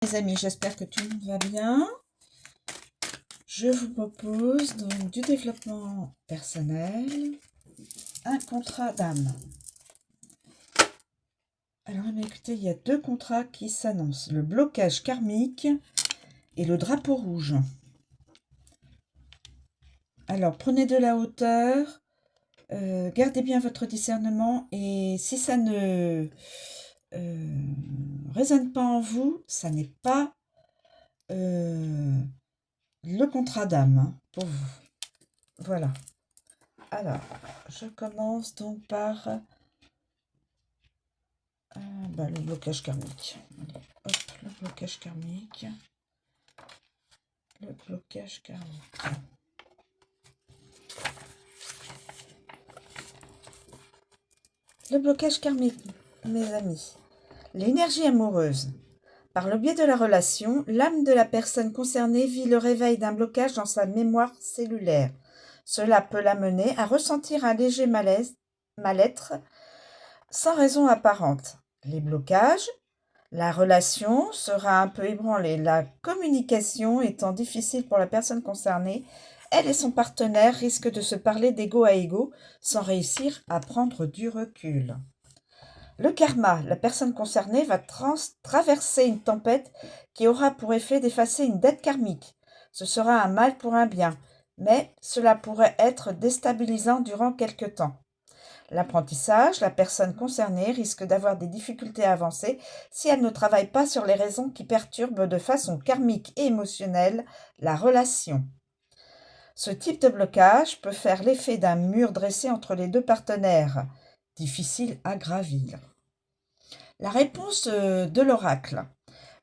Les amis, j'espère que tout le monde va bien. Je vous propose donc du développement personnel, un contrat d'âme. Alors, écoutez, il y a deux contrats qui s'annoncent, le blocage karmique et le drapeau rouge. Alors, prenez de la hauteur, gardez bien votre discernement et si ça ne résonne pas en vous, ça n'est pas le contrat d'âme pour vous. Voilà. Alors, je commence donc par le blocage karmique. Allez, hop, le blocage karmique. Le blocage karmique. Le blocage karmique, mes amis. L'énergie amoureuse. Par le biais de la relation, l'âme de la personne concernée vit le réveil d'un blocage dans sa mémoire cellulaire. Cela peut l'amener à ressentir un léger mal-être sans raison apparente. Les blocages, la relation sera un peu ébranlée. La communication étant difficile pour la personne concernée, elle et son partenaire risquent de se parler d'égo à égo sans réussir à prendre du recul. Le karma, la personne concernée va traverser une tempête qui aura pour effet d'effacer une dette karmique. Ce sera un mal pour un bien, mais cela pourrait être déstabilisant durant quelque temps. L'apprentissage, la personne concernée risque d'avoir des difficultés à avancer si elle ne travaille pas sur les raisons qui perturbent de façon karmique et émotionnelle la relation. Ce type de blocage peut faire l'effet d'un mur dressé entre les deux partenaires, difficile à gravir. La réponse de l'oracle.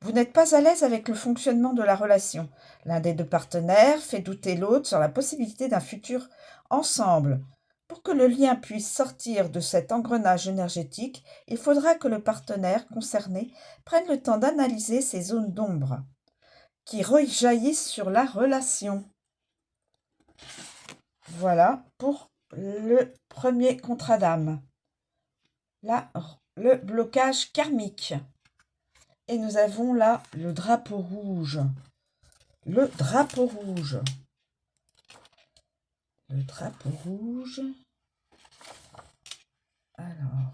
Vous n'êtes pas à l'aise avec le fonctionnement de la relation. L'un des deux partenaires fait douter l'autre sur la possibilité d'un futur ensemble. Pour que le lien puisse sortir de cet engrenage énergétique, il faudra que le partenaire concerné prenne le temps d'analyser ces zones d'ombre qui rejaillissent sur la relation. Voilà pour le premier contrat d'âme. Là, le blocage karmique. Et nous avons là le drapeau rouge. Le drapeau rouge. Le drapeau rouge. Alors.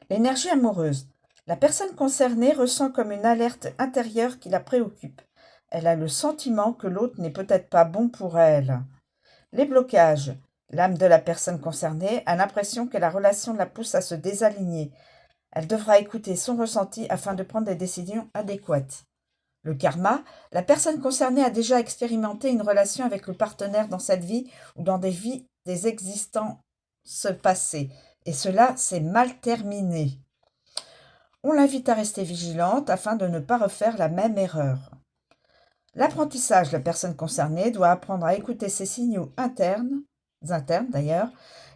L'énergie amoureuse. La personne concernée ressent comme une alerte intérieure qui la préoccupe. Elle a le sentiment que l'autre n'est peut-être pas bon pour elle. Les blocages. L'âme de la personne concernée a l'impression que la relation la pousse à se désaligner. Elle devra écouter son ressenti afin de prendre des décisions adéquates. Le karma, la personne concernée a déjà expérimenté une relation avec le partenaire dans cette vie ou dans des vies des existences passées. Et cela s'est mal terminé. On l'invite à rester vigilante afin de ne pas refaire la même erreur. L'apprentissage, la personne concernée doit apprendre à écouter ses signaux internes d'ailleurs,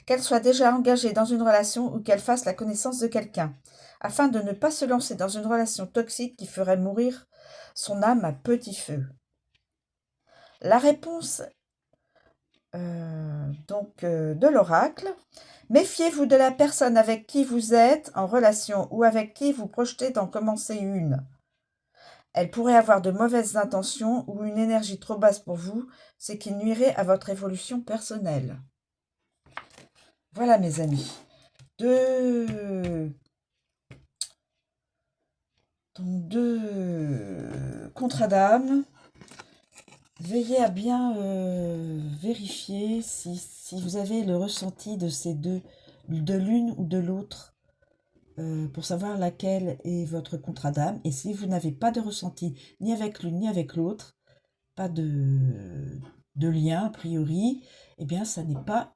qu'elle soit déjà engagée dans une relation ou qu'elle fasse la connaissance de quelqu'un, afin de ne pas se lancer dans une relation toxique qui ferait mourir son âme à petit feu. La réponse de l'oracle. Méfiez-vous de la personne avec qui vous êtes en relation ou avec qui vous projetez d'en commencer une. Elle pourrait avoir de mauvaises intentions ou une énergie trop basse pour vous, ce qui nuirait à votre évolution personnelle. Voilà mes amis. Deux contrats d'âme. Veillez à bien vérifier si vous avez le ressenti de ces deux, de l'une ou de l'autre, pour savoir laquelle est votre contrat d'âme. Et si vous n'avez pas de ressenti ni avec l'une ni avec l'autre, pas de lien a priori, eh bien ça n'est pas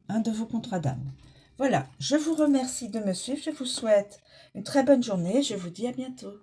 un de vos contrats d'âme. Voilà, je vous remercie de me suivre, je vous souhaite une très bonne journée, je vous dis à bientôt.